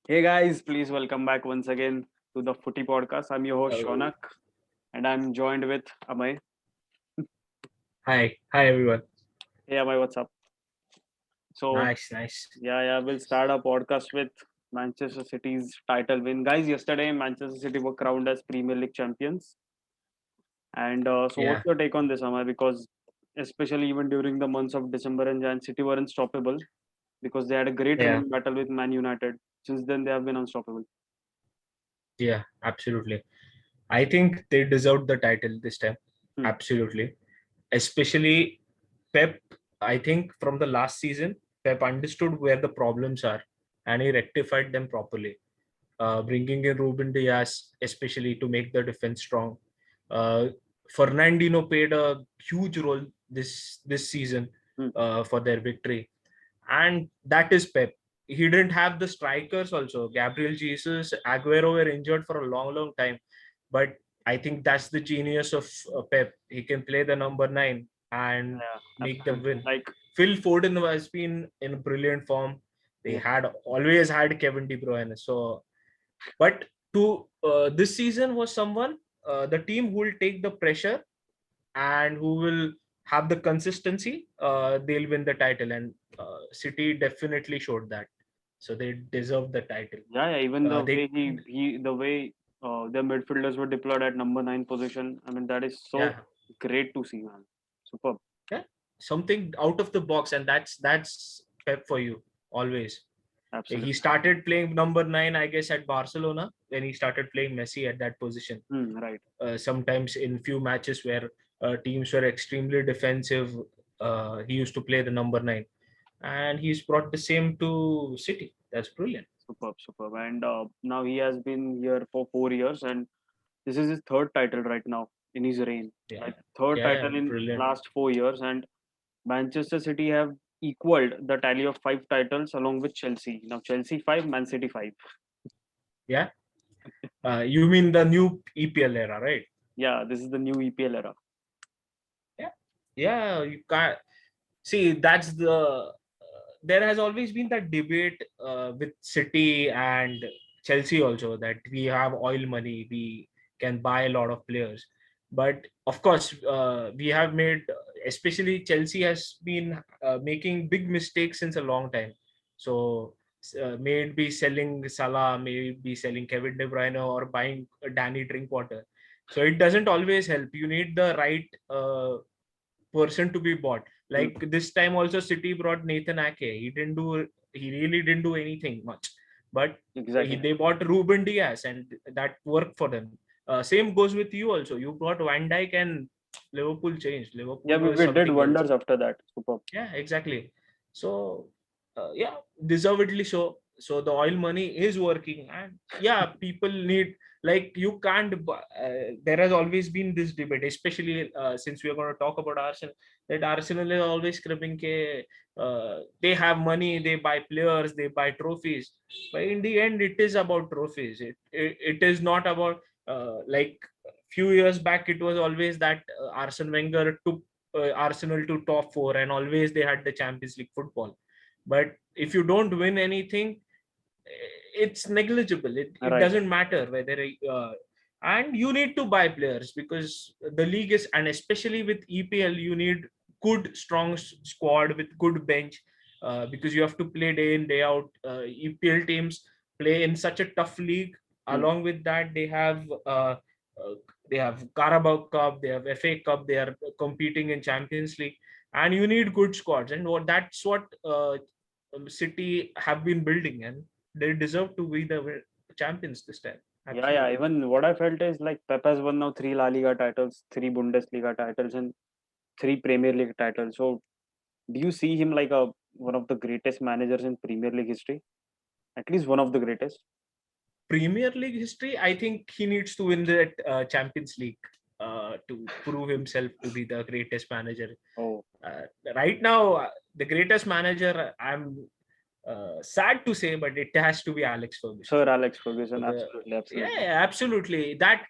Hey guys, please welcome back once again to the Footy Podcast. I'm your host Hello. Shonak and I'm joined with Amay. Hi everyone. Hey Amay, what's up? So Nice. we'll start our podcast with Manchester City's title win. Guys, yesterday Manchester City were crowned as Premier League champions. And so Yeah, what's your take on this, Amay? Because especially even during the months of December and Jan, City were unstoppable because they had a great yeah, running battle with Man United. Since then they have been unstoppable. yeah, absolutely. I think they deserved the title this time. Hmm. Absolutely. Especially Pep, I think from the last season, Pep understood where the problems are and he rectified them properly. Bringing in Ruben Diaz, especially to make the defense strong. Uh, Fernandinho played a huge role this season Hmm. for their victory. And that is Pep. He didn't have the strikers also. Gabriel Jesus, Aguero were injured for a long time. But I think that's the genius of Pep. He can play the number 9 and Yeah, make them absolutely. win. Like Phil Foden has been in brilliant form. They yeah. had always had Kevin De Bruyne. So, but to this season was someone the team who will take the pressure and who will have the consistency, they'll win the title. And City definitely showed that. So they deserve the title. Yeah, even the way They, the way the midfielders were deployed at number 9 position. I mean, that is so yeah, great to see, man. Superb. yeah, something out of the box, and that's Pep for you always. He Absolutely. started playing number 9, I guess, at Barcelona when he started playing Messi at that position. Right. Sometimes in few matches where teams were extremely defensive, he used to play the number 9, and he's brought the same to City. That's brilliant. Superb. And now he has been here for 4 years, and this is his third title right now in his reign. Yeah, Like third yeah, title in brilliant. last 4 years, and Manchester City have equaled the tally of 5 titles along with Chelsea. Now Chelsea 5, Man City 5. Yeah, you mean the new EPL era, right? Yeah, this is the new EPL era. Yeah, yeah. You can't see that's the. There has always been that debate with City and Chelsea also that we have oil money, we can buy a lot of players, but of course we have made, especially Chelsea has been making big mistakes since a long time. So maybe selling Salah, maybe selling Kevin De Bruyne, or buying Danny Drinkwater. So it doesn't always help. You need the right person to be bought. Hmm. Like this time also, City brought Nathan Ake. He really didn't do anything much, but Exactly. they bought Ruben Diaz, and that worked for them. Same goes with you also. You brought Van Dijk, and Liverpool changed. Yeah, Liverpool we, was we did something else. wonders after that. Superb. Yeah, exactly. So yeah, deservedly so. So the oil money is working, and yeah, people need, like, you can't there has always been this debate, especially since we are going to talk about Arsenal, that Arsenal is always screaming they have money, they buy players, they buy trophies. But in the end, it is about trophies. It is not about like few years back it was always that Arsene Wenger took Arsenal to top 4, and always they had the Champions League football. But if you don't win anything, it's negligible. It Right. doesn't matter whether and you need to buy players, because the league is, and especially with EPL, you need good strong squad with good bench, because you have to play day in day out. EPL teams play in such a tough league. Hmm. Along with that, uh, they have Carabao Cup, they have FA Cup, they are competing in Champions League, and you need good squads. And that's what City have been building, and they deserve to be the champions this time. Yeah. Absolutely. Even what I felt is like Pep has won now 3 La Liga titles, 3 Bundesliga titles, and 3 Premier League titles. So, do you see him like a one of the greatest managers in Premier League history? At least one of the greatest. Premier League history, I think he needs to win the Champions League to prove himself to be the greatest manager. Oh, Uh, right now, the greatest manager, I'm sad to say, but it has to be Alex Ferguson. Sir Alex Ferguson. The Absolutely, Yeah, absolutely. yeah, absolutely. That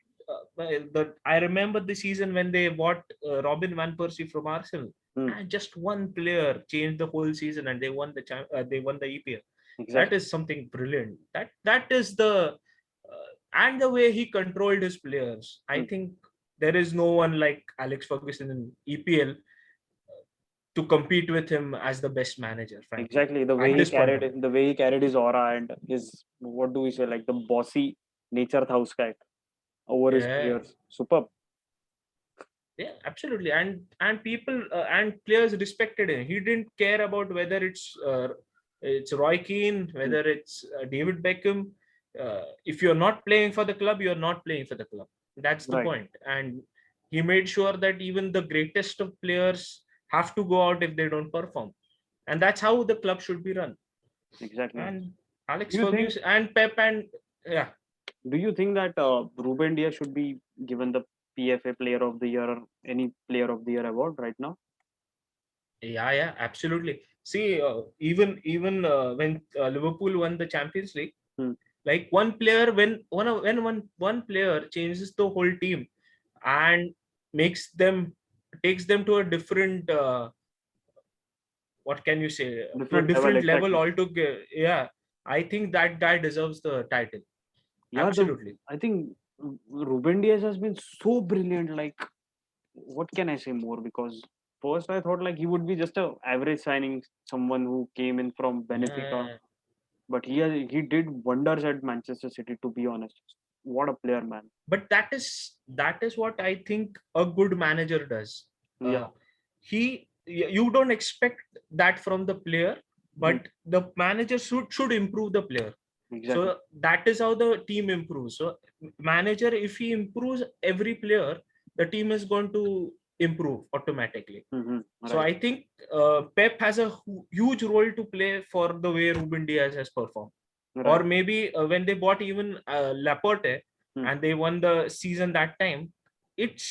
I remember the season when they bought Robin van Persie from Arsenal, Hmm. and just one player changed the whole season, and they won the EPL. That Exactly. is something brilliant. That is the and the way he controlled his players. I Mm. think there is no one like Alex Ferguson in EPL to compete with him as the best manager, frankly, Exactly. The way at he this point carried of it, the way he carried his aura and his, what do we say, like the bossy nature of house cat over his yeah, players. Superb. yeah, absolutely. And people and players respected him. He didn't care about whether it's Roy Keane, Mm. whether it's David Beckham. If you're not playing for the club, you're not playing for the club. That's the Right. point. And he made sure that even the greatest of players have to go out if they don't perform. And that's how the club should be run. Exactly. And Alex Do you think Ferguson and Pep and yeah, do you think that Ruben Diaz should be given the PFA Player of the Year or any Player of the Year award right now? yeah, absolutely. See, even when Liverpool won the Champions League, Hmm. like one player, when one player changes the whole team and makes them takes them to a different what can you say, to a Different level, different level exactly. altogether. Yeah, I think that guy deserves the title. Yeah, the Absolutely. I think Ruben Diaz has been so brilliant. Like, what can I say more? Because first I thought like he would be just a average signing, someone who came in from Benfica, Yeah. but he did wonders at Manchester City. To be honest, what a player, man. But that is what I think a good manager does. Yeah, You don't expect that from the player, mhm, but the manager should improve the player. exactly. So that is how the team improves. So manager, if he improves every player, the team is going to improve automatically. So Right, I think Pep has a huge role to play for the way Ruben Diaz has performed. right. Or maybe when they bought even Laporte Hmm. and they won the season that time, it's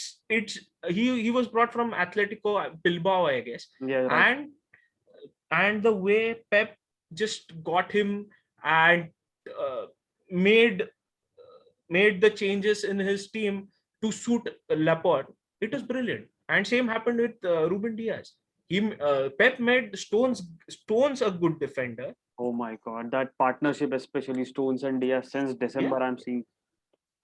he was brought from Atletico Bilbao, I guess, Yeah, right. and the way Pep just got him and uh, made made the changes in his team to suit Laporte, it was brilliant. And same happened with Ruben Diaz. Pep made Stones a good defender. Oh my God, that partnership, especially Stones and Diaz, since Yeah, December, I'm seeing.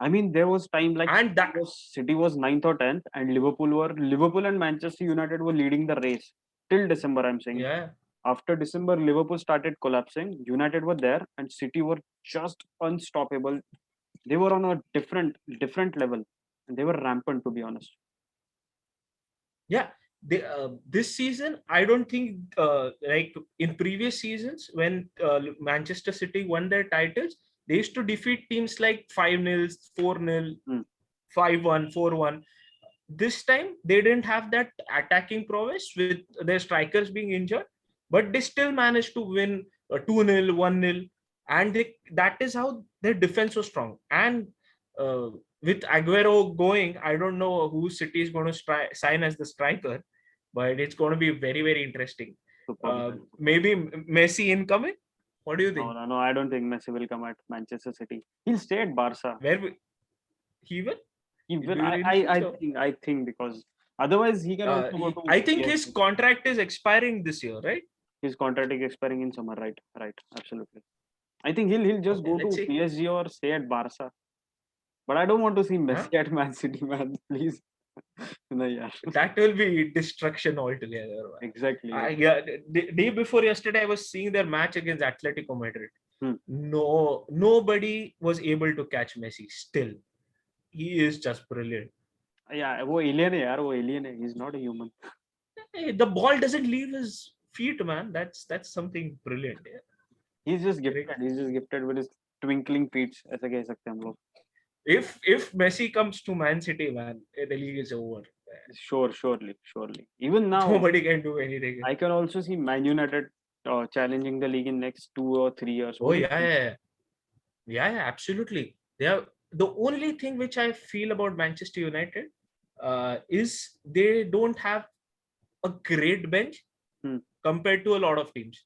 I mean, there was time like and that City was ninth or tenth, and Liverpool and Manchester United were leading the race till December. I'm saying yeah. after December, Liverpool started collapsing. United were there, and City were just unstoppable. They were on a different level, and they were rampant, to be honest. Yeah, this season I don't think like in previous seasons when Manchester City won their titles, they used to defeat teams like 5-0, 4-0, Hmm. 5-1, 4-1. This time they didn't have that attacking prowess with their strikers being injured, but they still managed to win 2-0, 1-0, and that is how their defense was strong. And uh, with Aguero going, I don't know who City is going to sign as the striker, but it's going to be very, very interesting. Superb, man. Maybe Messi incoming. What do you No, think? no, no. I don't think Messi will come at Manchester City. He'll stay at Barca. He will? He Do will. you really think so? I think because otherwise he can also go to I think his PSG. contract is expiring this year, right? His contract is expiring in summer, right? Right, absolutely. I think he'll just Okay, go let's to see. PSG or stay at Barca. But I don't want to see Huh? Messi at Man City, man. Please. No, yeah. That will be destruction altogether. Exactly. Yeah, the day before yesterday, I was seeing their match against Atletico Madrid. Hmm. No, nobody was able to catch Messi. Still, he is just brilliant. Yeah, वो alien है यार, वो alien है. He's not a human. Hey, the ball doesn't leave his feet, man. That's something brilliant. Yeah, He's just great. gifted. He's just gifted with his twinkling feet. ऐसा कह सकते हैं हम लोग. If Messi comes to Man City, man, the league is over. Sure, surely. Even now, Nobody can do anything. I can also see Man United challenging the league in next 2 or 3 years. Oh What do you yeah, think? yeah, yeah, absolutely. They are the only thing which I feel about Manchester United is they don't have a great bench Hmm. compared to a lot of teams.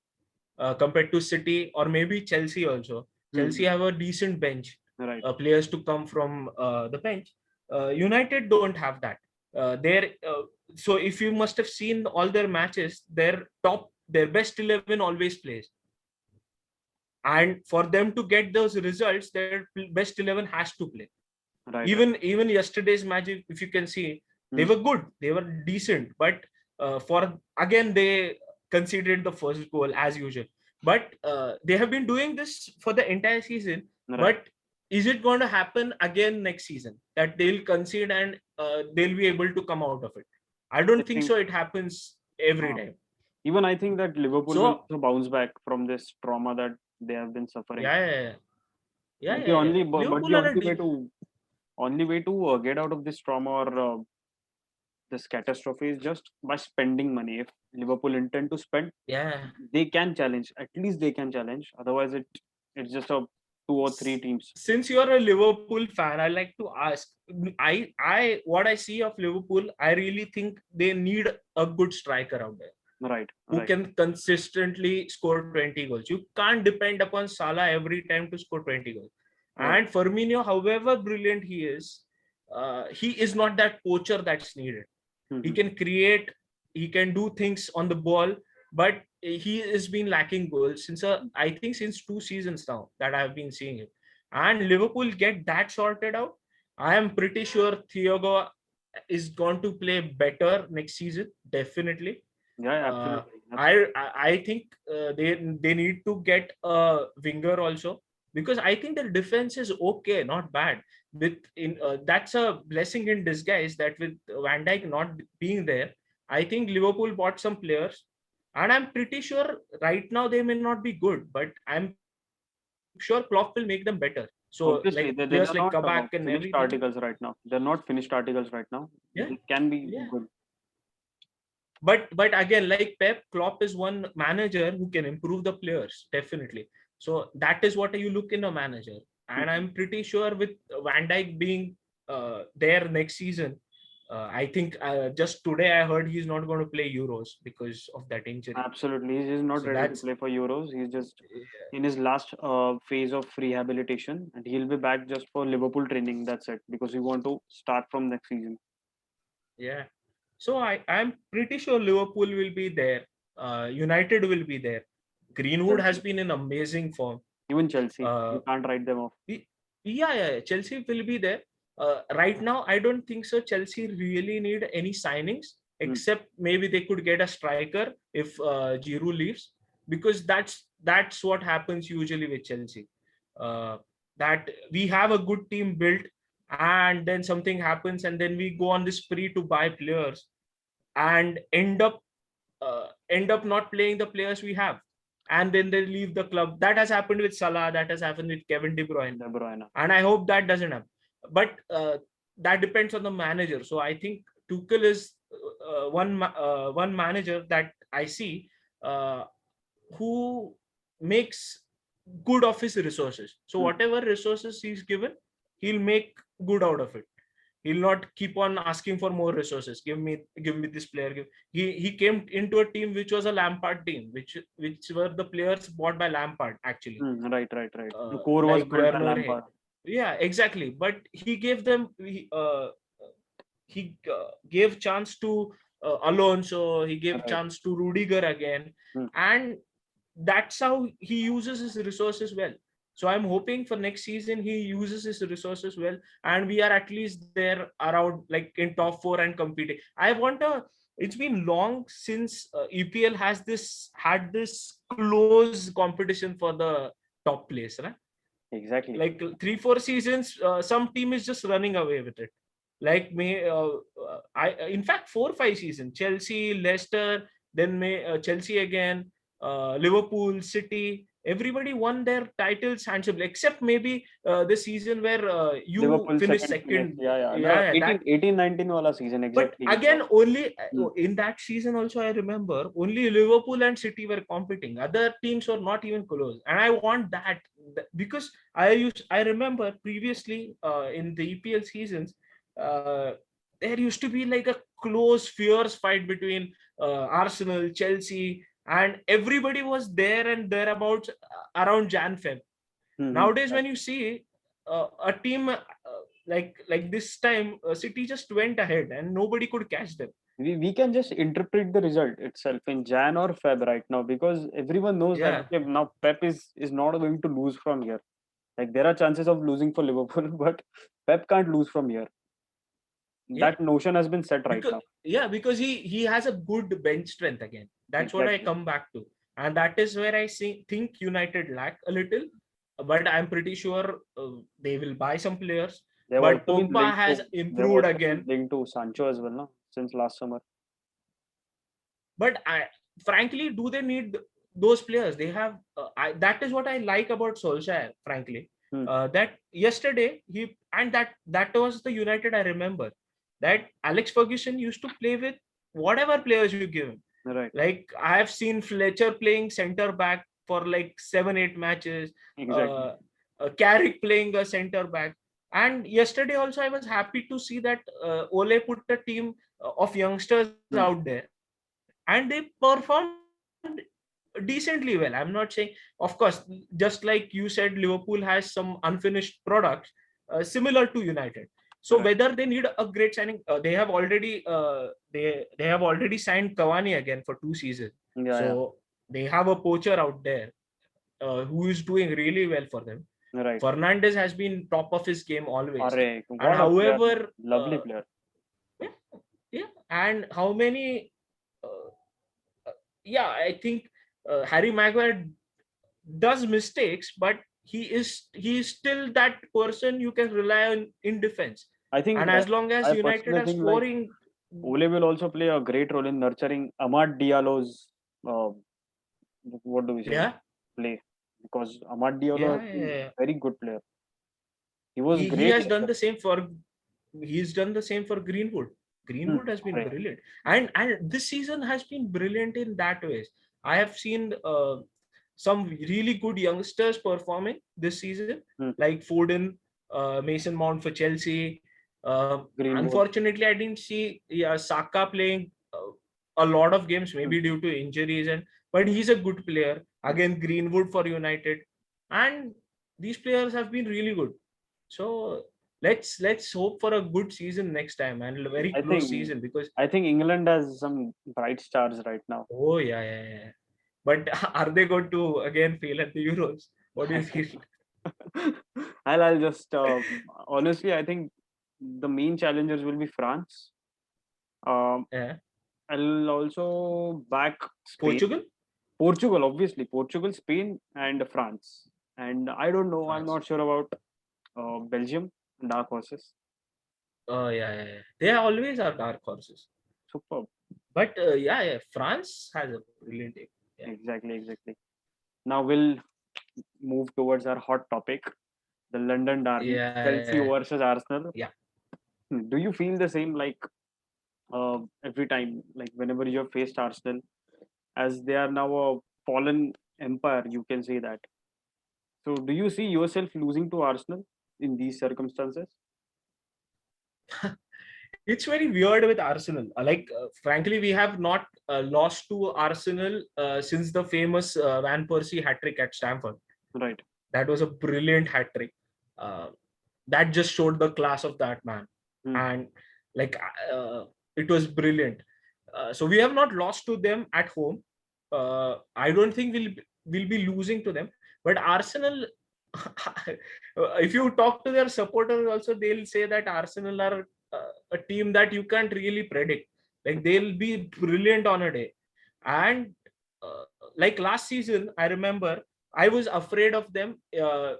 Compared to City or maybe Chelsea also. Hmm. Chelsea have a decent bench, Right. players to come from the bench. United don't have that. So if you must have seen all their matches, their best 11 always plays. and for them to get those results, their best 11 has to play. Right. Even yesterday's match, if you can see, they were good, they were decent, but for again they conceded the first goal as usual. But they have been doing this for the entire season. Right. But is it going to happen again next season that they'll concede and they'll be able to come out of it? I don't think so. It happens every time. Even I think that Liverpool So- will also bounce back from this trauma that they have been suffering. Yeah. But the only Liverpool are a only way to get out of this trauma or this catastrophe is just by spending money. If Liverpool intend to spend, yeah. they can challenge. At least they can challenge. Otherwise, it's just a 2 or 3 teams. Since you're a Liverpool fan, I like to ask. I what I see of Liverpool, I really think they need a good striker out there Right. who Right. can consistently score 20 goals. You can't depend upon Salah every time to score 20 goals. Right. And Firmino, however brilliant he is not that poacher that's needed. He Mhm. can create, he can do things on the ball, but he has been lacking goals since I think since 2 seasons now that I've been seeing him. And Liverpool get that sorted out. I am pretty sure Thiago is going to play better next season, definitely. Yeah, Uh, absolutely. I think they need to get a winger also, because I think their defense is okay, not bad. That's a blessing in disguise that with Van Dijk not being there, I think Liverpool bought some players, and I'm pretty sure right now they may not be good, but I'm sure Klopp will make them better. So Obviously, like they're players like not Kabak and finished everything. articles right now. They're not finished articles right now. Yeah, They can be yeah. good. But again, like Pep, Klopp is one manager who can improve the players, definitely. So that is what you look in a manager. And I'm pretty sure with Van Dijk being there next season, I think just today I heard he's not going to play Euros because of that injury. Absolutely, he's not So ready to that's play for Euros. He's just in his last phase of rehabilitation, and he'll be back just for Liverpool training. That's it, because we want to start from next season. yeah. So I'm pretty sure Liverpool will be there. United will be there. Greenwood has been in amazing form. Even Chelsea, Uh, you can't write them off. Yeah. Chelsea will be there. Right now, I don't think so. Chelsea really need any signings, except maybe they could get a striker if Giroud leaves, because that's what happens usually with Chelsea. Uh, that we have a good team built, and then something happens, and then we go on this spree to buy players, and end up not playing the players we have, and then they leave the club. That has happened with Salah. That has happened with Kevin De Bruyne. And I hope that doesn't happen. But that depends on the manager. So I think Tuchel is one manager that I see who makes good of his resources. So whatever resources he's given, he'll make good out of it. He'll not keep on asking for more resources. Give me this player. He came into a team which was a Lampard team, which were the players bought by Lampard actually. Right. The core was Like built by Werner. Lampard. Yeah, exactly. But he gave them gave chance to Alonso. He gave chance to Rudiger again, and that's how he uses his resources well. So I'm hoping for next season he uses his resources well, and we are at least there around like in top 4 and competing. I want a. It's been long since EPL had this close competition for the top place, right? Exactly. Like 3-4 seasons, some team is just running away with it. Like in fact 4-5 seasons, Chelsea, Leicester, then Chelsea again, Liverpool, City, everybody won their titles handsomely, except maybe the season where you Liverpool finished place. second. Yeah. Yeah, 18-19 wala season but exactly. again, only in that season also, I remember only Liverpool and City were competing. Other teams were not even close, and I want that because I remember previously in the EPL seasons, there used to be like a close, fierce fight between Arsenal, Chelsea, and everybody was there and thereabouts around Jan Feb. Nowadays, when you see a team like this time, City just went ahead and nobody could catch them. we can just interpret the result itself in Jan or Feb right now, because everyone knows that Yeah, okay, now Pep is not going to lose from here. Like there are chances of losing for Liverpool, but Pep can't lose from here. yeah. That notion has been set right Because now. because he has a good bench strength again. That's what I Exactly. come back to, and that is where I think United lack a little. But I'm pretty sure they will buy some players. They've But also been Pogba linked has to they've improved also been again. linked to Sancho as well, no? Since last summer. But frankly, do they need those players? They have. That is what I like about Solskjaer. Frankly, Hmm. that yesterday that was the United I remember. That Alex Ferguson used to play with whatever players you give him. Right. Like I have seen Fletcher playing center back for like 7-8 matches. Exactly. Uh, Carrick playing a center back. And yesterday also I was happy to see that Ole put a team of youngsters out Hmm. there, and they performed decently well. I'm not saying, of course, just like you said, Liverpool has some unfinished products similar to United. So Right. whether they need a great signing, they have already signed Cavani again for 2 seasons. Yeah, yeah. So they have a poacher out there who is doing really well for them. Right. Fernandez has been top of his game always, Array, and what a player, man. however, Lovely player. yeah, yeah, and how many uh, yeah, I think Harry Maguire does mistakes, but he is still that person you can rely on in defense. I think And as long as I United personally are think like scoring, Ole will also play a great role in nurturing Amad Diallo's uh, what do we say, yeah, play, because Amad Diallo yeah, has yeah, been yeah. very good player. He was He great has done yesterday. the same for he's done the same for Greenwood. Hmm. Greenwood has been Array. brilliant, and this season has been brilliant in that ways. I have seen some really good youngsters performing this season, Hmm. like Foden, Mason Mount for Chelsea. Greenwood. Unfortunately, I didn't see Saka playing a lot of games, Hmm. maybe due to injuries, but he's a good player. Hmm. Again, Greenwood for United, and these players have been really good. So let's hope for a good season next time and a very I close think season because I think England has some bright stars right now. oh yeah, yeah, yeah. But are they going to again fail at the Euros? What do you feel? I'll just honestly, I think the main challengers will be France. Um, Yeah. I'll also back Spain, Portugal? Portugal, obviously Portugal, Spain, and France. And I don't know. I'm France. not sure about Belgium, dark horses. Oh yeah, yeah, yeah. They always are dark horses. Superb. But yeah, yeah, France has a brilliant team. Yeah. Exactly, exactly. Now we'll move towards our hot topic, the London Derby, Chelsea Yeah, versus Arsenal. yeah. Do you feel the same like every time, like whenever you have faced Arsenal, as they are now a fallen empire, you can say that. So, do you see yourself losing to Arsenal in these circumstances? It's very weird with Arsenal. Frankly, we have not lost to Arsenal since the famous Van Persie hat trick at Stamford. Right. That was a brilliant hat trick. Uh, that just showed the class of that man, Hmm. and like it was brilliant. So we have not lost to them at home. I don't think we'll be losing to them. But Arsenal, if you talk to their supporters, also they'll say that Arsenal are a team that you can't really predict. Like they'll be brilliant on a day, and uh, like last season, I remember I was afraid of them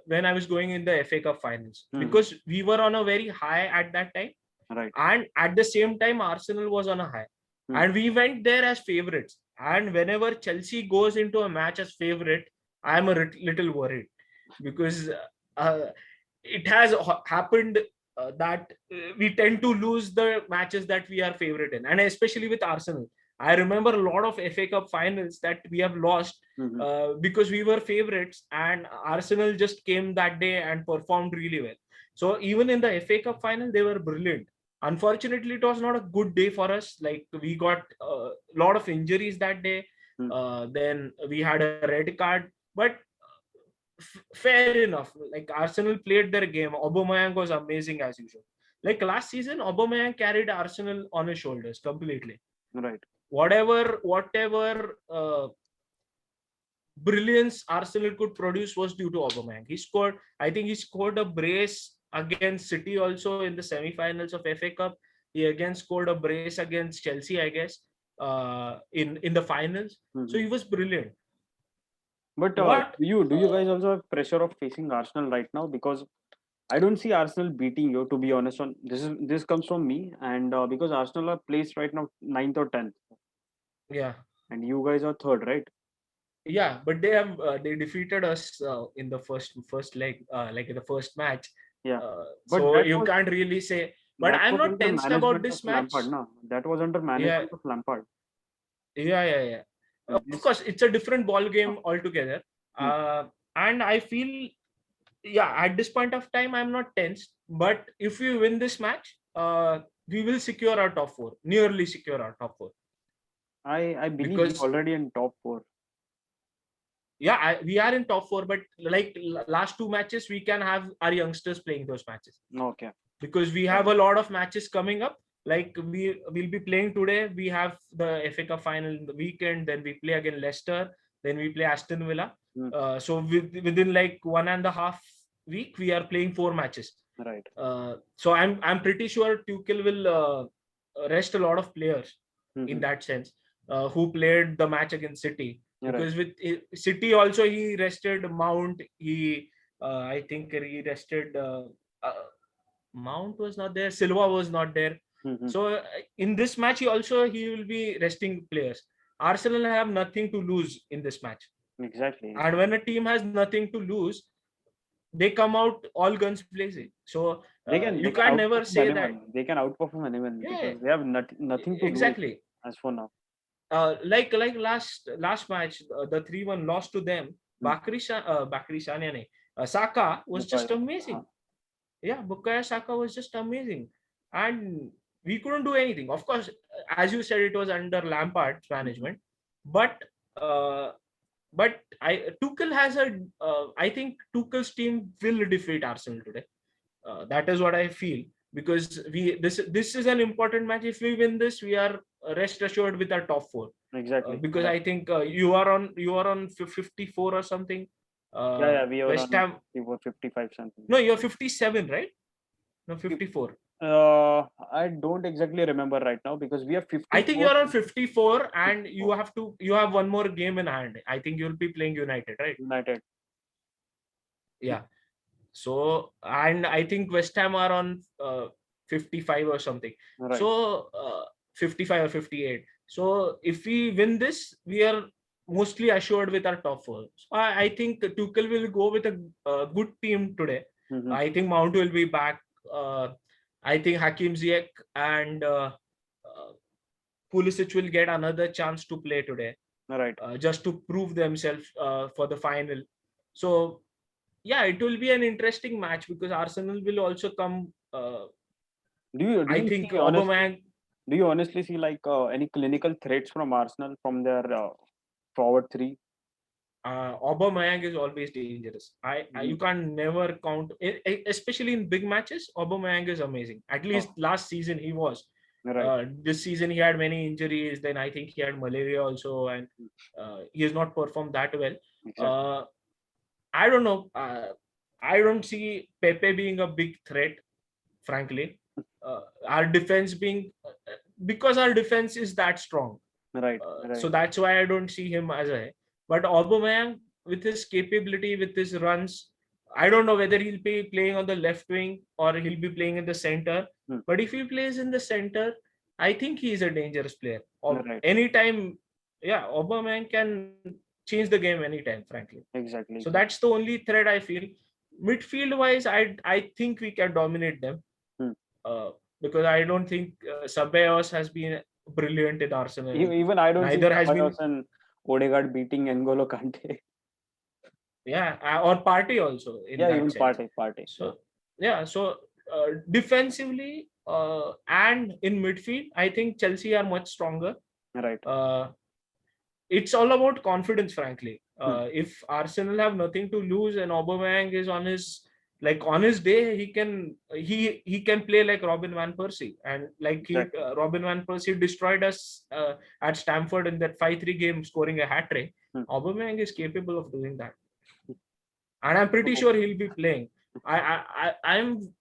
when I was going in the FA Cup finals Hmm. because we were on a very high at that time, Right. and at the same time, Arsenal was on a high, Hmm. and we went there as favorites. And whenever Chelsea goes into a match as favorite, I'm a little worried because uh, it has happened that we tend to lose the matches that we are favorite in, and especially with Arsenal. I remember a lot of FA Cup finals that we have lost Hmm. because we were favorites, and Arsenal just came that day and performed really well. So even in the FA Cup final, they were brilliant. Unfortunately, it was not a good day for us. Like we got a lot of injuries that day. Hmm. Then we had a red card, but fair enough. Like Arsenal played their game. Aubameyang was amazing as usual. Like last season, Aubameyang carried Arsenal on his shoulders completely. Right. Whatever brilliance Arsenal could produce was due to Aubameyang. I think he scored a brace against City also in the semi-finals of FA Cup. He again scored a brace against Chelsea, I guess, in the finals. So he was brilliant. But What do you guys also have pressure of facing Arsenal right now? Because I don't see Arsenal beating you. To be honest, on this comes from me, and because Arsenal are placed right now 9th or 10th, yeah. and you guys are third, right? Yeah, but they defeated us in the first leg, like in the first match. Yeah, but So you can't really say. But that I'm was not under tensed about management of this match. Lampard, no? That was under Yeah, management of Lampard. yeah. Of This, course, it's a different ball uh, game altogether. hmm, And I feel, yeah, at this point of time, I'm not tensed. But if we win this match, we will secure our top four, nearly secure our top four. I believe we Because already in top four. yeah, we are in top four, but like last two matches, we can have our youngsters playing those matches Okay. because we have a lot of matches coming up. Like we will be playing today. We have the FA Cup final in the weekend. Then we play again Leicester. Then we play Aston Villa. Hmm, So within like 1.5 week, we are playing 4 matches. right. So I'm pretty sure Tuchel will rest a lot of players in Hmm, that sense who played the match against City. right. Because with City also he rested Mount. I think he rested Mount was not there. Silva was not there. Hmm, So in this match he will be resting players. Arsenal have nothing to lose in this match, exactly. and when a team has nothing to lose, they come out all guns blazing. So They you can can never outperform say that. anyone. They can outperform anyone Yeah, because they have nothing to lose exactly. as for now. Like last match, the 3-1 lost to them. Hmm. Bakary Sania nahi. Saka was just Bukayo. amazing. Yeah, Bukayo Saka was just amazing, and we couldn't do anything. Of course, as you said, it was under Lampard's management, but uh, Tuchel has I think Tuchel's team will defeat Arsenal today. That is what I feel, because this is an important match. If we win this, we are rest assured with our top four. Exactly. Because I think you are on 54 or something. Yeah, we were West on Ham. 55 something. No, you're 57, right? No, 54. I don't exactly remember right now because we have I think 54. you're on 54, and 54. you have one more game in hand. I think you'll be playing United, right? United. Yeah. So, and I think West Ham are on 55 or something. Right. So 55 or 58. So if we win this, we are mostly assured with our top four. So I think Tuchel will go with a good team today. Mm-hmm. I think Mount will be back. I think Hakim Ziyech and Pulisic will get another chance to play today, Right. just to prove themselves for the final. So yeah, it will be an interesting match because Arsenal will also come. I You think see honestly? Aubameyang, Do you honestly see like any clinical threats from Arsenal from their forward three? Aubameyang is always dangerous. You can't never count, especially in big matches. Aubameyang is amazing. At least last season he was. Right. This season he had many injuries. Then I think he had malaria also, and he has not performed that well. Exactly. I don't know. I don't see Pepe being a big threat, frankly. Our defense being because our defense is that strong. Right. So Right. that's why I don't see him as a. But Aubameyang, with his capability, with his runs, I don't know whether he'll be playing on the left wing or he'll be playing in the center. Hmm. But if he plays in the center, I think he is a dangerous player. Right. Anytime, yeah, Aubameyang can change the game anytime, frankly. Exactly. So that's the only threat I feel. Midfield wise, I think we can dominate them. Hmm. Because I don't think Ceballos has been brilliant in Arsenal. Even I don't see Neither has been. Ceballos and Odegaard beating N'Golo Kante. Yeah, or Partey also in Yeah, that even sense. Partey. So yeah, so defensively and in midfield, I think Chelsea are much stronger. Right. It's all about confidence, frankly. If Arsenal have nothing to lose and Aubameyang is on his Like on his day, he can play like Robin van Persie, and like Exactly. Robin van Persie destroyed us at Stamford in that 5-3 game, scoring a hat trick. Hmm. Aubameyang is capable of doing that, and I'm pretty sure he'll be playing. I'm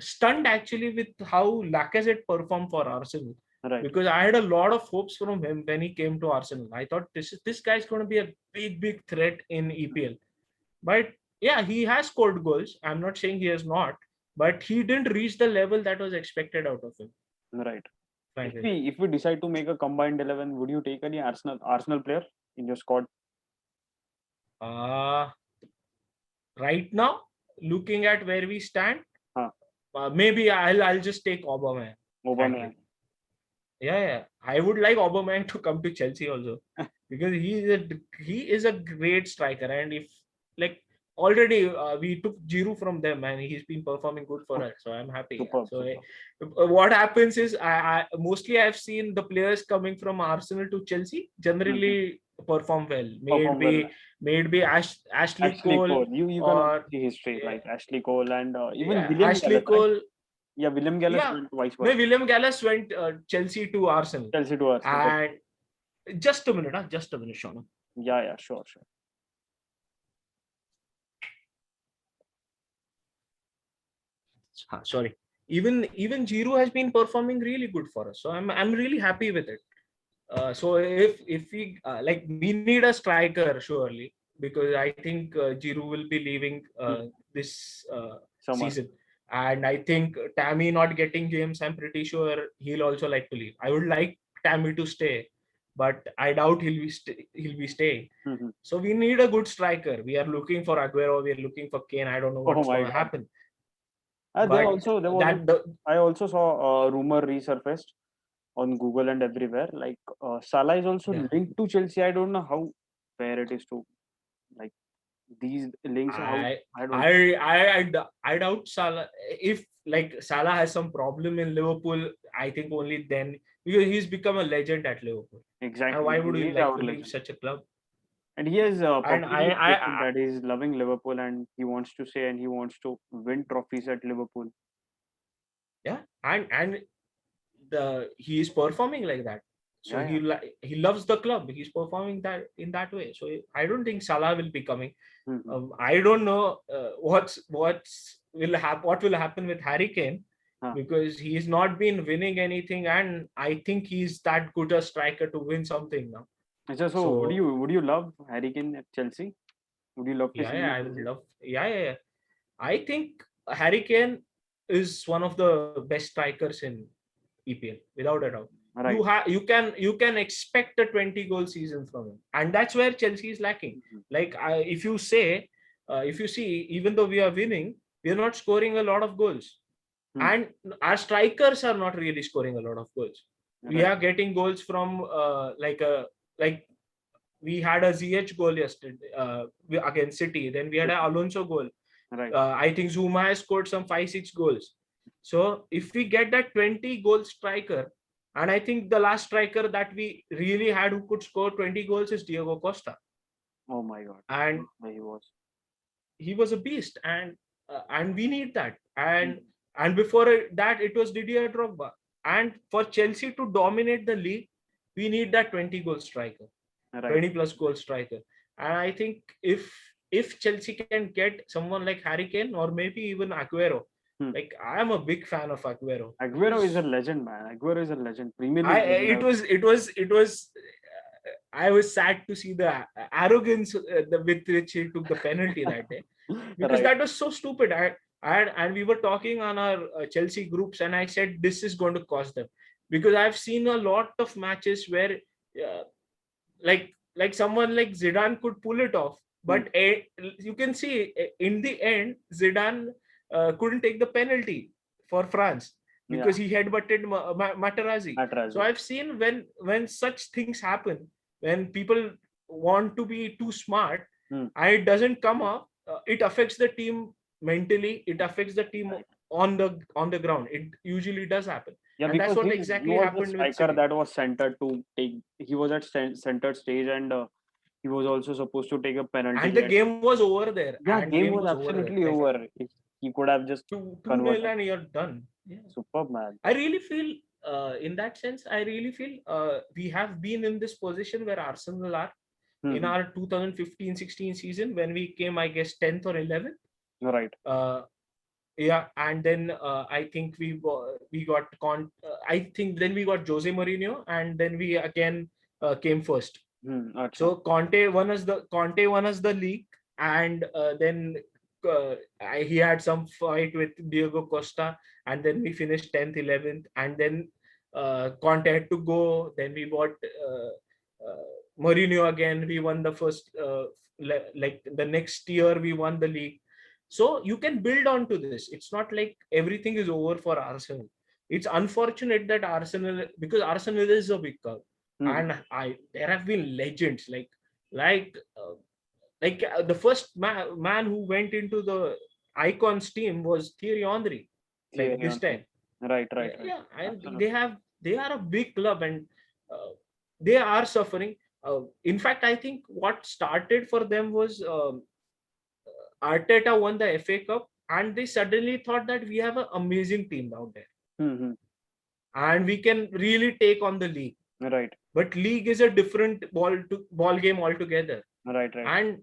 stunned actually with how Lacazette performed for Arsenal, Right. because I had a lot of hopes from him when he came to Arsenal. I thought this guy's going to be a big threat in EPL. But yeah, he has scored goals. I'm not saying he has not, but he didn't reach the level that was expected out of him, Right. frankly. If we decide to make a combined 11, would you take any Arsenal player in your squad? Uh, right now, looking at where we stand, Huh. maybe I'll just take Aubameyang. Aubameyang. Yeah. I would like Aubameyang to come to Chelsea also, because he is a great striker, and if like already we took Giroud from them and he's been performing good for us, so I'm happy. Superb. So Superb. what happens is I mostly I've seen the players coming from Arsenal to Chelsea generally perform well. Perform well. Maybe Ashley Ashley Cole, Cole. You can also or see history yeah, like Ashley Cole and even yeah, William Ashley Gallas, right? Cole. Yeah, William Gallas Yeah, went vice no, versa. William Gallas went Chelsea to Arsenal. Chelsea to Arsenal. And just a minute, Shona. Yeah, sure. Sorry. Even Giroud has been performing really good for us, so I'm really happy with it. So if we like, we need a striker surely, because I think Giroud will be leaving this Summer. season, and I think Tammy not getting games, I'm pretty sure he'll also like to leave. I would like Tammy to stay, but I doubt he'll be staying. Mhm. So we need a good striker. We are looking for Aguero, we are looking for Kane. I don't know Oh what's my going to God. happen, There but was I also saw a rumor resurfaced on Google and everywhere. Like Salah is also yeah. linked to Chelsea. I don't know how fair it is to like these links. How I don't. I doubt Salah. If like Salah has some problem in Liverpool, I think only then, because he's become a legend at Liverpool. And Exactly. why would He he is like our to leave legend. such a club? And he has And publicly stated that he's loving Liverpool and he wants to stay and he wants to win trophies at Liverpool. yeah, and he is performing like that. So Yeah. he loves the club. He's performing that in that way. So I don't think Salah will be coming. Mhm. I don't know what will happen with Harry Kane, Huh. because he's not been winning anything, and I think he's that good a striker to win something now. So So would you love Harry Kane at Chelsea? Would you love to see him yeah, at I would Chelsea? love. Yeah. I think Harry Kane is one of the best strikers in EPL, without a doubt. Right. You can expect a 20 goal season from him, and that's where Chelsea is lacking. Mhm. Like if you see, even though we are winning, we are not scoring a lot of goals, Hmm. and our strikers are not really scoring a lot of goals. We Right. are getting goals from like we had a ZH goal yesterday against City. Then we had an Alonso goal. Right. I think Zuma has scored some 5-6 goals. So if we get that 20 goal striker, and I think the last striker that we really had who could score 20 goals is Diego Costa, Oh my God. and He was. he was a beast, and we need that. Mhm. And before that, it was Didier Drogba. And for Chelsea to dominate the league, we need that 20 goal striker, Right. 20 plus goal striker. And I think if Chelsea can get someone like Harry Kane, or maybe even Aguero, Hmm. like I am a big fan of Aguero, Aguero is a because legend, man. Aguero is a legend. Premier I League legend. it was I was sad to see the arrogance with which he took the penalty that day, because Right. that was so stupid. And we were talking on our Chelsea groups, and I said this is going to cost them, because I've seen a lot of matches where uh, like someone like Zidane could pull it off, Hmm. but you can see in the end Zidane couldn't take the penalty for France, Yeah. because he headbutted Materazzi. So Materazzi. I've seen when such things happen, when people want to be too smart, Hmm. and it doesn't come up, it affects the team mentally, it affects the team Right. on the ground. It usually does happen, Yeah, and that's because what he exactly was the happened with striker City. that was centered to take. He was at center stage and He was also supposed to take a penalty. And the game was over there. Yeah, And game was over there. absolutely Like, over. He could have just 2-0 converted. and you're done. Yeah. Superb, man. I really feel, in that sense, I really feel we have been in this position where Arsenal are in our 2015-16 season, when we came, I guess, 10th or 11th. Right. Yeah, and then I think we got I think then we got Jose Mourinho, and then we again came first. So Conte won us the league, and then he had some fight with Diego Costa, and then we finished 10th, 11th, and then Conte had to go. Then we bought Mourinho again. We won the first, like the next year we won the league. So you can build onto this. It's not like everything is over for Arsenal. It's unfortunate that Arsenal, because Arsenal is a big club, and there have been legends like the first man who went into the Icons team was Thierry Henry, like this time. Right. Yeah, and they are a big club, and they are suffering. In fact, I think what started for them was Arteta won the FA Cup, and they suddenly thought that we have an amazing team out there, and we can really take on the league. Right. But league is a different ball game altogether. Right. And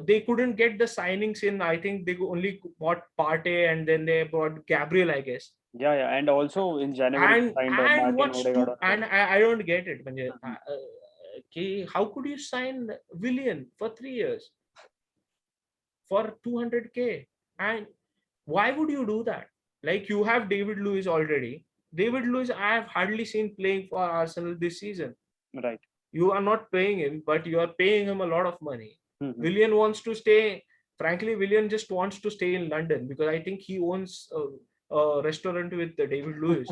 they couldn't get the signings in. I think they only bought Partey, and then they bought Gabriel, I guess. Yeah, and also in January and I don't get it. How could you sign Willian for 3 years for 200k? And why would you do that? Like, you have David Luiz already. David Luiz, I have hardly seen playing for Arsenal this season. Right. You are not paying him, but you are paying him a lot of money. Willian wants to stay. Frankly, Willian just wants to stay in London, because I think he owns a restaurant with David Luiz.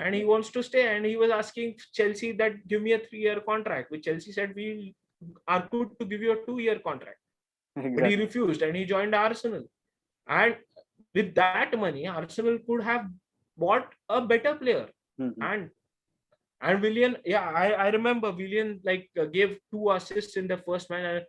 And he wants to stay. And he was asking Chelsea that give me a 3-year contract, which Chelsea said we are good to give you a 2-year contract. Exactly. But he refused, and he joined Arsenal. And with that money, Arsenal could have bought a better player. And Willian, yeah, I remember Willian gave 2 assists in the first match.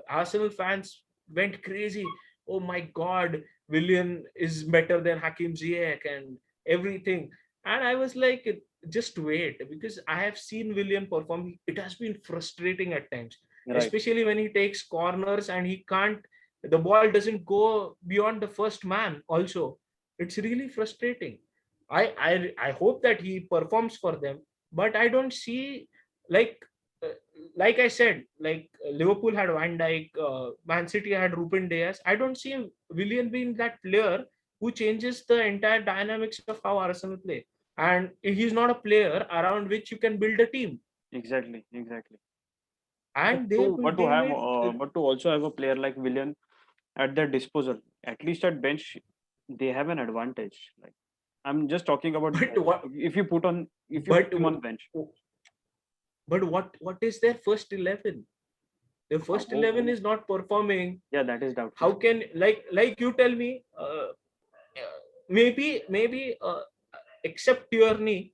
Arsenal fans went crazy. Oh my God, Willian is better than Hakim Ziyech and everything. And I was like, just wait, because I have seen Willian perform. It has been frustrating at times, especially when he takes corners and the ball doesn't go beyond the first man. Also, it's really frustrating. I hope that he performs for them, but I don't see, like I said, Liverpool had Van Dijk, Man City had Ruben Dias. I don't see Willian being that player who changes the entire dynamics of how Arsenal play. And he's not a player around which you can build a team. Exactly. And but to also have a player like Willian at their disposal, at least at bench, they have an advantage. Like, I'm just talking about if you put him on bench. But what is their first 11? The first 11 is not performing. Yeah, that is doubtful. How can like you tell me? Maybe except Tierney,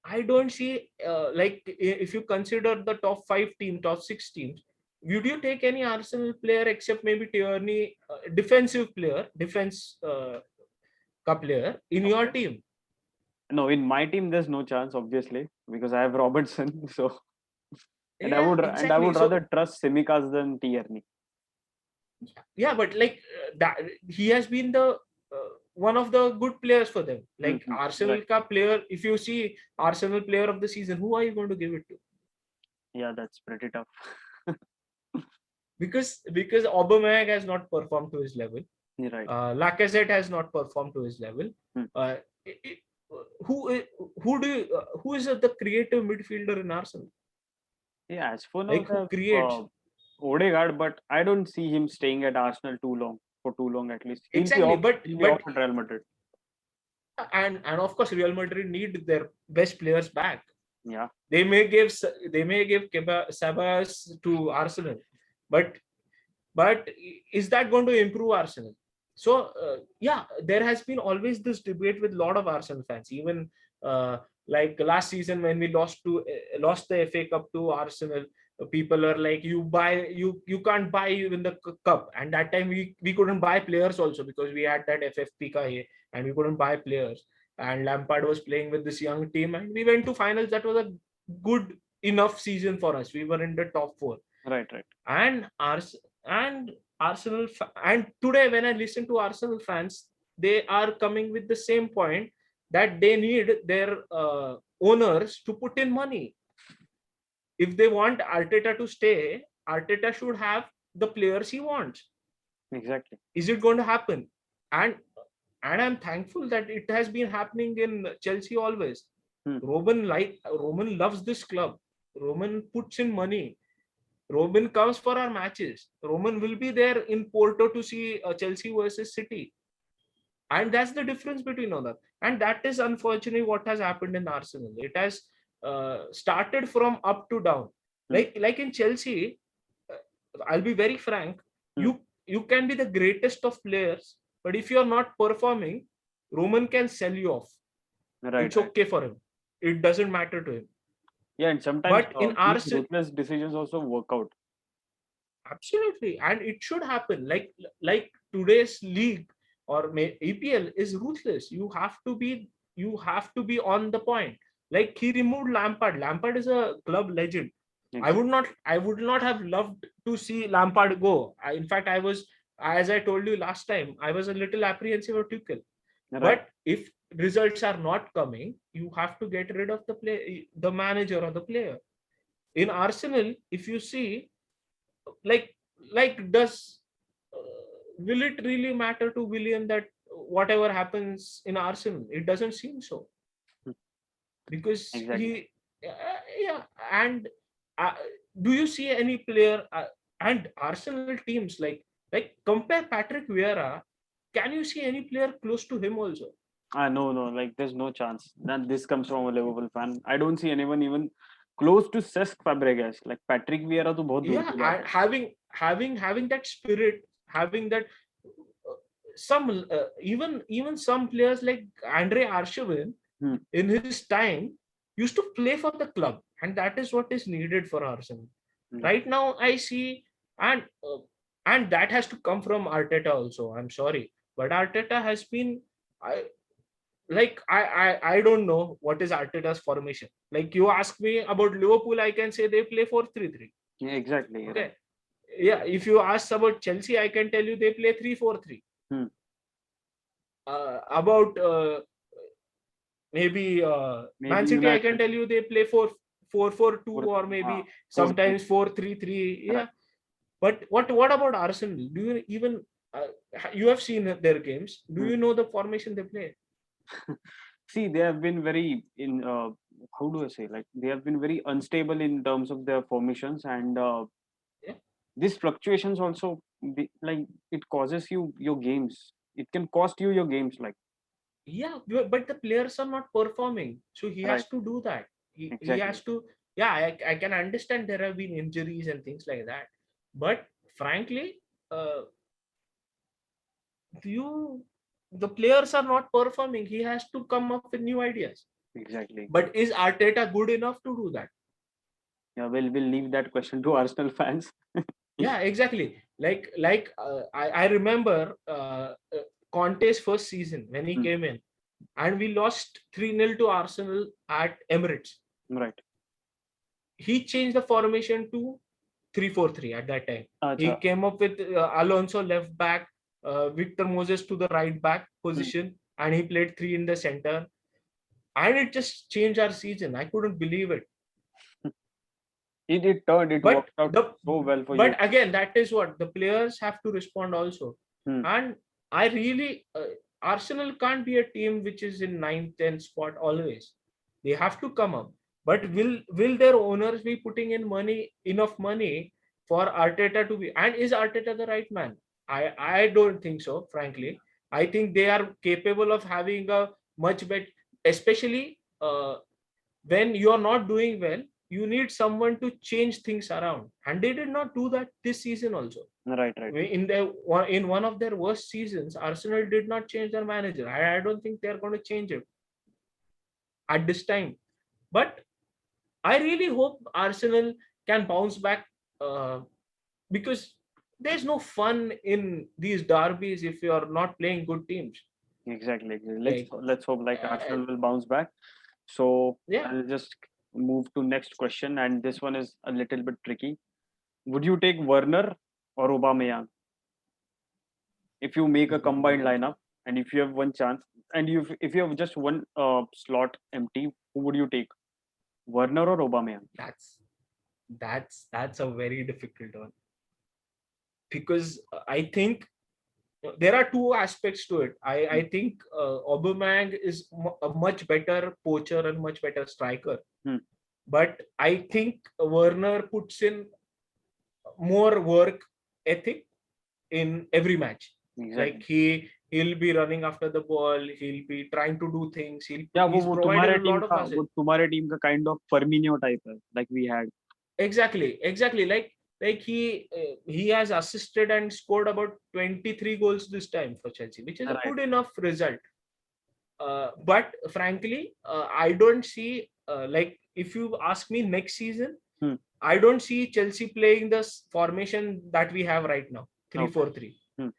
I don't see if you consider the top 6 teams. Would you take any Arsenal player except maybe Tierney, defense player in your team? No, in my team there's no chance, obviously, because I have Robertson. So, and I would rather trust Tsimikas than Tierney. Yeah, but that he has been the one of the good players for them. Arsenal player. If you see Arsenal player of the season, who are you going to give it to? Yeah, that's pretty tough. because Aubameyang has not performed to his level. Right. Lacazette has not performed to his level. Who is the creative midfielder in Arsenal? Yeah, as for now, who creates Odegaard, but I don't see him staying at Arsenal for too long at least. Exactly, but Real Madrid. And of course, Real Madrid need their best players back. Yeah, they may give Sabas to Arsenal, but is that going to improve Arsenal? So there has been always this debate with a lot of Arsenal fans. Even last season when we lost the FA Cup to Arsenal, people are like, you can't buy even the cup. And that time we couldn't buy players also, because we had that FFP ka hai, and we couldn't buy players. And Lampard was playing with this young team, and we went to finals. That was a good enough season for us. We were in the top four. Right, right. And and Arsenal and today when I listen to Arsenal fans, they are coming with the same point, that they need their owners to put in money. If they want Arteta to stay, Arteta should have the players he wants. Exactly. Is it going to happen? And I'm thankful that it has been happening in Chelsea always. Roman loves this club. Roman puts in money. Roman comes for our matches. Roman will be there in Porto to see Chelsea versus City. And that's the difference between all that. And that is unfortunately what has happened in Arsenal. It has started from up to down. Like in Chelsea, I'll be very frank, you can be the greatest of players, but if you're not performing, Roman can sell you off. Right. It's okay for him. It doesn't matter to him. Yeah, and sometimes But in Arsenal, ruthless decisions also work out. Absolutely, and it should happen. Like today's league or EPL is ruthless. You have to be on the point. Like he removed Lampard. Lampard is a club legend. Exactly. I would not have loved to see Lampard go. In fact, I was, as I told you last time, I was a little apprehensive of Tuchel. Right. But if results are not coming, you have to get rid of the manager or the player. In Arsenal, if you see, like does will it really matter to Willian that whatever happens in Arsenal? It doesn't seem so, because exactly. And do you see any player and Arsenal teams like compare Patrick Vieira? Can you see any player close to him also? No, like there's no chance. Then this comes from a Liverpool fan. I don't see anyone even close to Cesc Fabregas. Like Patrick Vieira to both. Yeah, having that spirit, having that some even some players like Andre Arshavin in his time used to play for the club, and that is what is needed for Arsenal. Right now I see, and that has to come from Arteta also. I'm sorry, but Arteta has been, I don't know what is Arteta's formation. Like you ask me about Liverpool, I can say they play 4-3-3. Yeah, exactly. Okay. Right. Yeah, if you ask about Chelsea, I can tell you they play 3-4-3. About maybe Man City, I can tell you they play 4-4-2 or maybe sometimes 4-3-3. Yeah. But what about Arsenal? Do you even you have seen their games? Do you know the formation they play? See, they have been very how do I say, like they have been very unstable in terms of their formations, and these fluctuations also, like it causes you your games. It can cost you your games, like. Yeah, but the players are not performing, so he has to do that. He has to. Yeah, I can understand there have been injuries and things like that, but frankly, the players are not performing. He has to come up with new ideas. Exactly. But is Arteta good enough to do that? Yeah, we'll leave that question to Arsenal fans. Yeah, exactly. I remember Conte's first season when he came in, and we lost 3-0 to Arsenal at Emirates. Right. He changed the formation to 3-4-3 at that time. He came up with Alonso left back, Victor Moses to the right back position, and he played 3 in the center. And it just changed our season. I couldn't believe it. It worked out so well for you. But again, that is what the players have to respond also. And I really, Arsenal can't be a team which is in 9th, 10th spot always. They have to come up. But will their owners be putting in enough money for Arteta to be? And is Arteta the right man? I don't think so, frankly. I think they are capable of having a much better, especially when you're not doing well, you need someone to change things around, and they did not do that this season also. Right. In one of their worst seasons, Arsenal did not change their manager. I don't think they're going to change it at this time. But I really hope Arsenal can bounce back, because there's no fun in these derbies if you're not playing good teams. Exactly. Like, Let's hope like uh, Arsenal will bounce back. So yeah, I'll just move to next question, and this one is a little bit tricky. Would you take Werner or Aubameyang if you make a combined lineup, and if you have one chance, and if you have just one slot empty, who would you take, Werner or Aubameyang? that's that's a very difficult one, because I think there are two aspects to it. I think Aubameyang is a much better poacher and much better striker, Hmm. but I think Werner puts in more work ethic in every match. Like Exactly. he'll be running after the ball, he'll be trying to do things. Yeah, He's वो provided a lot of assist. तुम्हारे team का kind of Firmino type है, like we had. Exactly. Like he has assisted and scored about 23 goals this time for Chelsea, which is a Right. good enough result. But frankly, I don't see, like, if you ask me next season, Hmm. I don't see Chelsea playing the formation that we have right now, 3-4-3. Hmm.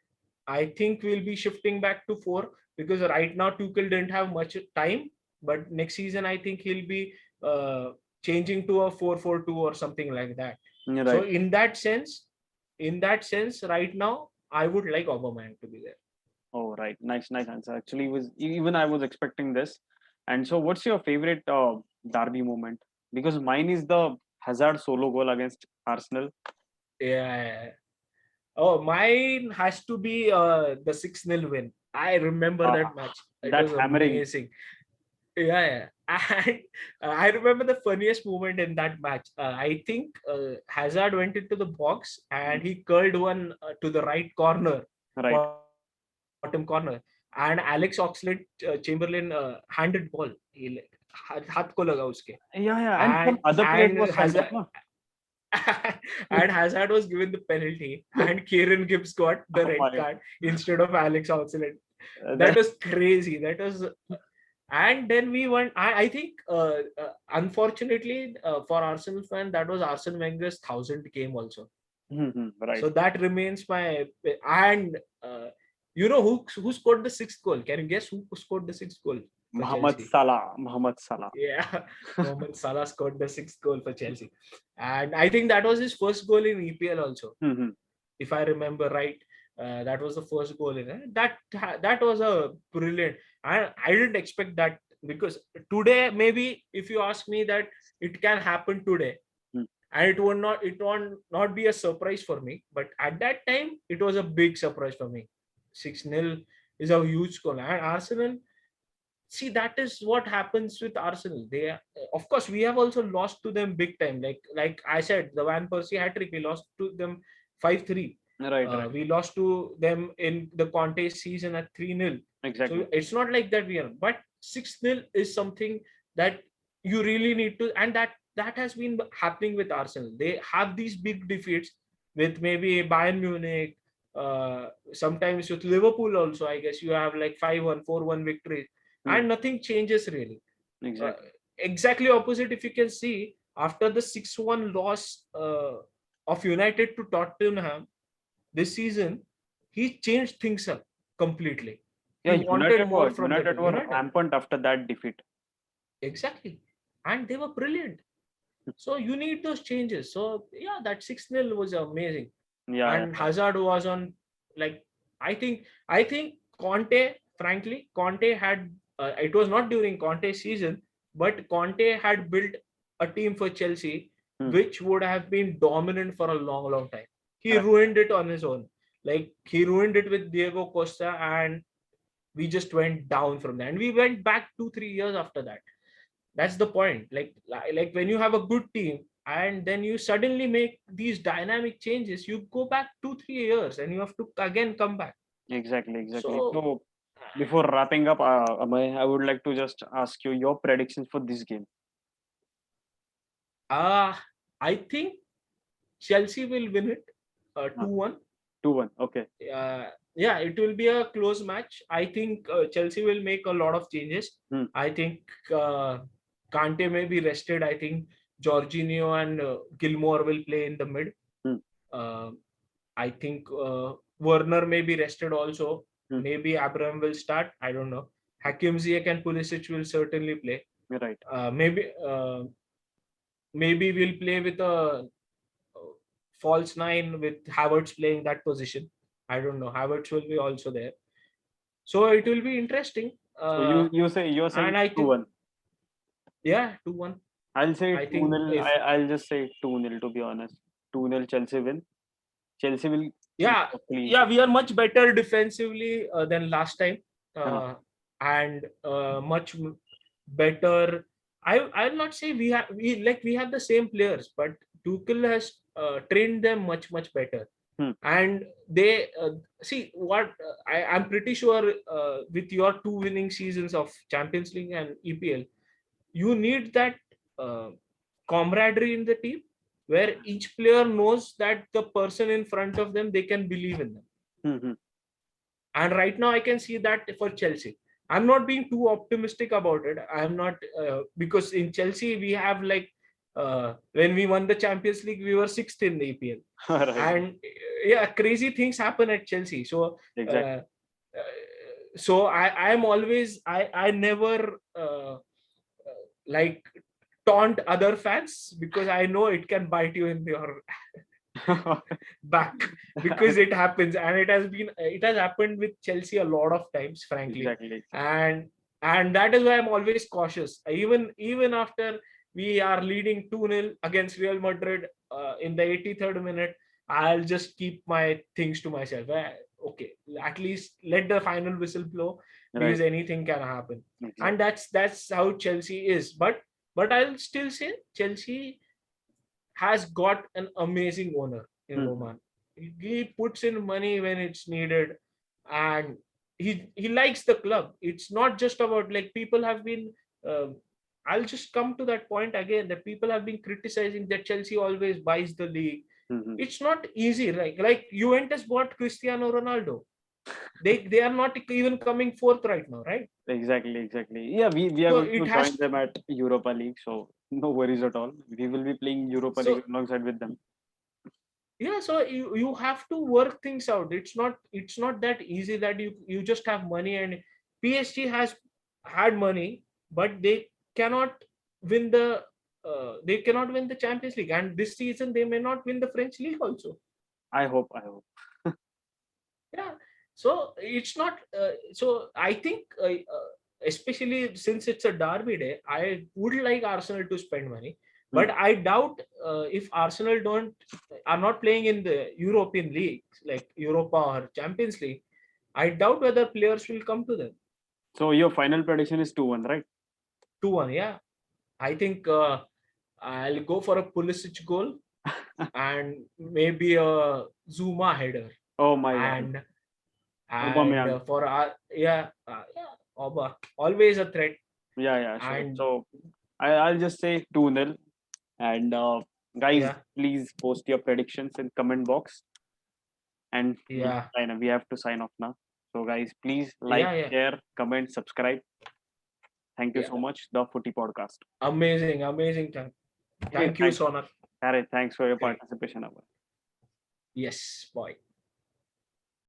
I think we'll be shifting back to 4, because right now Tuchel didn't have much time. But next season, I think he'll be changing to a 4-4-2 or something like that. So Right. in that sense, right now, I would like Aubameyang to be there. Oh, right. Nice answer. Actually, was even I was expecting this. And so, what's your favorite derby moment? Because mine is the Hazard solo goal against Arsenal. Yeah. Oh, mine has to be the 6-0 win. I remember Uh, that match. It that was hammering. amazing. Yeah. And I remember the funniest moment in that match. I think Hazard went into the box and he curled one to the right corner, Right. bottom corner. And Alex Oxlade-Chamberlain handed ball. He हाथ को लगा उसके. Yeah. And some And other players and was sent off, Hazard no? and Hazard was given the penalty, and Kieran Gibbs got the Oh red my. card instead of Alex Oxlade. That That, was crazy. That was, and then we won. I think, unfortunately, for Arsenal fan, that was Arsene Wenger's 1,000th game also. right. So that remains my, and you know who scored the 6th goal? Can you guess who scored the 6th goal for Mohamed Chelsea? Salah. Mohamed Salah. Yeah, Mohamed Salah scored the 6th goal for Chelsea, and I think that was his first goal in EPL also, if I remember right. That was the first goal in it. That was a brilliant. I didn't expect that, because today, maybe if you ask me that it can happen today, and it won't be a surprise for me. But at that time, it was a big surprise for me. 6-0 is a huge score, and Arsenal. See, that is what happens with Arsenal. Of course, we have also lost to them big time. Like I said, the Van Persie hat trick, we lost to them 5-3. Right. We lost to them in the Conte season at 3-0. Exactly. So it's not like that we are. But 6-0 is something that you really need to, and that has been happening with Arsenal. They have these big defeats with maybe Bayern Munich. Sometimes with Liverpool also, I guess you have like 5-1, 4-1 victories, and nothing changes really. Exactly. Exactly opposite, if you can see, after the 6-1 loss of United to Tottenham this season, he changed things up completely. He Yeah, wanted more from the United team. were United. rampant after that defeat. Exactly. And they were brilliant. So you need those changes. So yeah, that 6-0 was amazing. Yeah. And Hazard was on, like, I think Conte, frankly, Conte had, it was not during Conte's season, but Conte had built a team for Chelsea which would have been dominant for a long time. He ruined it on his own. Like, he ruined it with Diego Costa, and we just went down from there. And we went back 2-3 years after that. That's the point. Like when you have a good team and then you suddenly make these dynamic changes, you go back 2-3 years and you have to again come back. Exactly. So So before wrapping up, Amay, I would like to just ask you your predictions for this game. I think Chelsea will win it 2-1. 2-1. Okay. Yeah, it will be a close match. I think Chelsea will make a lot of changes. I think Kante may be rested. I think Jorginho and Gilmore will play in the mid. Hmm. I think Werner may be rested also. Hmm. Maybe Abraham will start. I don't know. Hakim Ziyech and Pulisic will certainly play. Right. Maybe we'll play with a false nine with Havertz playing that position. I don't know. Havertz will be also there. So it will be interesting. So you're saying And I think 2-1. Yeah, 2-1. I'll say I 2-0. think if I'll just say 2-0 to be honest. 2-0 Chelsea win. Chelsea will keep yeah, a clean sheet. we are much better defensively than last time, Uh, and much better. I'll not say we have the same players, but Tuchel has trained them much better, Hmm. and they see what I'm pretty sure with your 2 winning seasons of Champions League and EPL, you need that uh, camaraderie in the team where each player knows that the person in front of them, they can believe in them. hmm. And right now I can see that for Chelsea. I'm not being too optimistic about it. I'm not because in Chelsea we have like when we won the Champions League, we were sixth in the EPL, Right. and yeah, crazy things happen at Chelsea. So Exactly. I'm always I never like taunt other fans because I know it can bite you in your back because it happens, and it has happened with Chelsea a lot of times, frankly. Exactly. And that is why I'm always cautious. Even after we are leading 2-0 against Real Madrid in the 83rd minute, I'll just keep my things to myself. Okay, at least let the final whistle blow because Right. anything can happen. Exactly. And that's how Chelsea is. But I'll still say Chelsea has got an amazing owner in Hmm. Roman. He puts in money when it's needed, and he likes the club. It's not just about like people have been. I'll just come to that point again that people have been criticizing that Chelsea always buys the league. Hmm. It's not easy, right? Like Juventus bought Cristiano Ronaldo. They are not even coming fourth right now, right? Exactly. Yeah, we are So going to it join has them at Europa League, so no worries at all. We will be playing Europa League so alongside with them. yeah, so you have to work things out. It's not that easy that you just have money. And PSG has had money, but they cannot win the Champions League, and this season they may not win the French league also. I hope. I hope. Yeah, so it's not so I think especially since it's a derby day, I would like Arsenal to spend money, but I doubt if Arsenal don't are not playing in the European leagues like Europa or Champions League. I doubt whether players will come to them. So your final prediction is 2-1, right? 2-1, yeah. I think I'll go for a Pulisic goal and maybe a Zuma header. Oh my God. And Aubameyang. for yeah, Oba always a threat. Yeah, sure. And So I'll just say 2-0. And guys, yeah, please post your predictions in comment box. And yeah, we have to sign off now. So guys, please like, yeah, share, comment, subscribe. Thank you yeah. so much. The Footy Podcast. Amazing time. Okay, Thank you, Sonak. Harry, thanks for your Great. participation. Yes, boy.